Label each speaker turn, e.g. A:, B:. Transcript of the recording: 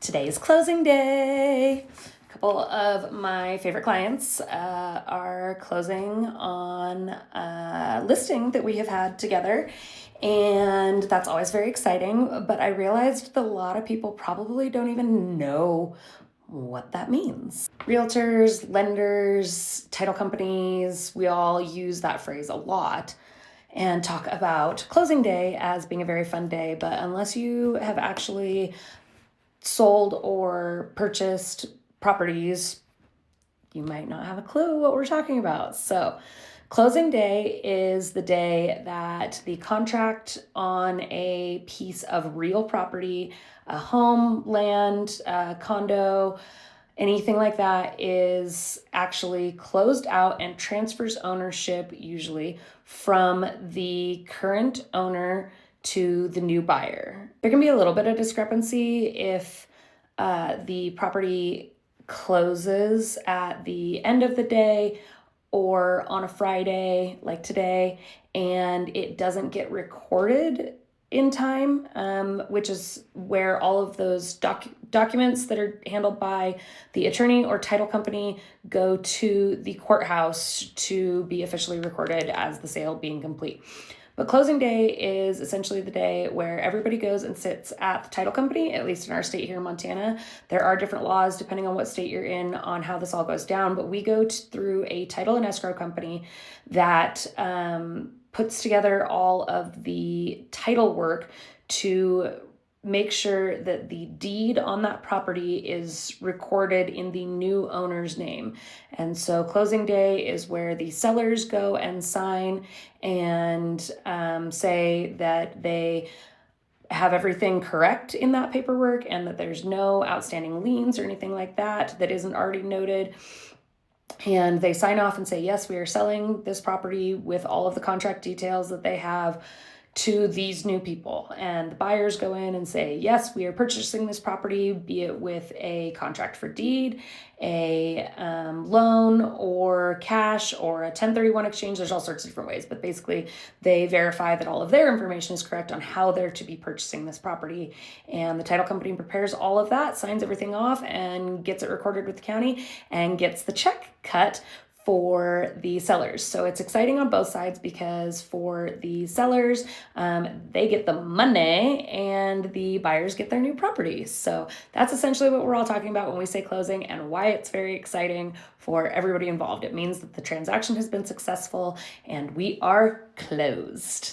A: Today is closing day. A couple of my favorite clients are closing on a listing that we have had together, and that's always very exciting. But I realized that a lot of people probably don't even know what that means. Realtors, lenders, title companies, we all use that phrase a lot and talk about closing day as being a very fun day. But unless you have actually sold or purchased properties, you might not have a clue what we're talking about. So, closing day is the day that the contract on a piece of real property, a home, land, condo, anything like that, is actually closed out and transfers ownership, usually from the current owner to the new buyer. There can be a little bit of discrepancy if the property closes at the end of the day or on a Friday like today, and it doesn't get recorded in time, which is where all of those documents that are handled by the attorney or title company go to the courthouse to be officially recorded as the sale being complete. But closing day is essentially the day where everybody goes and sits at the title company, at least in our state here in Montana. There are different laws depending on what state you're in on how this all goes down, but we go through a title and escrow company that puts together all of the title work to make sure that the deed on that property is recorded in the new owner's name. And so closing day is where the sellers go and sign and say that they have everything correct in that paperwork and that there's no outstanding liens or anything like that that isn't already noted. And they sign off and say, yes, we are selling this property with all of the contract details that they have to these new people. And the buyers go in and say, yes, we are purchasing this property, be it with a contract for deed, a loan, or cash, or a 1031 exchange. There's all sorts of different ways, but basically they verify that all of their information is correct on how they're to be purchasing this property. And the title company prepares all of that, signs everything off, and gets it recorded with the county and gets the check cut for the sellers. So it's exciting on both sides because for the sellers, they get the money and the buyers get their new property. So that's essentially what we're all talking about when we say closing and why it's very exciting for everybody involved. It means that the transaction has been successful and we are closed.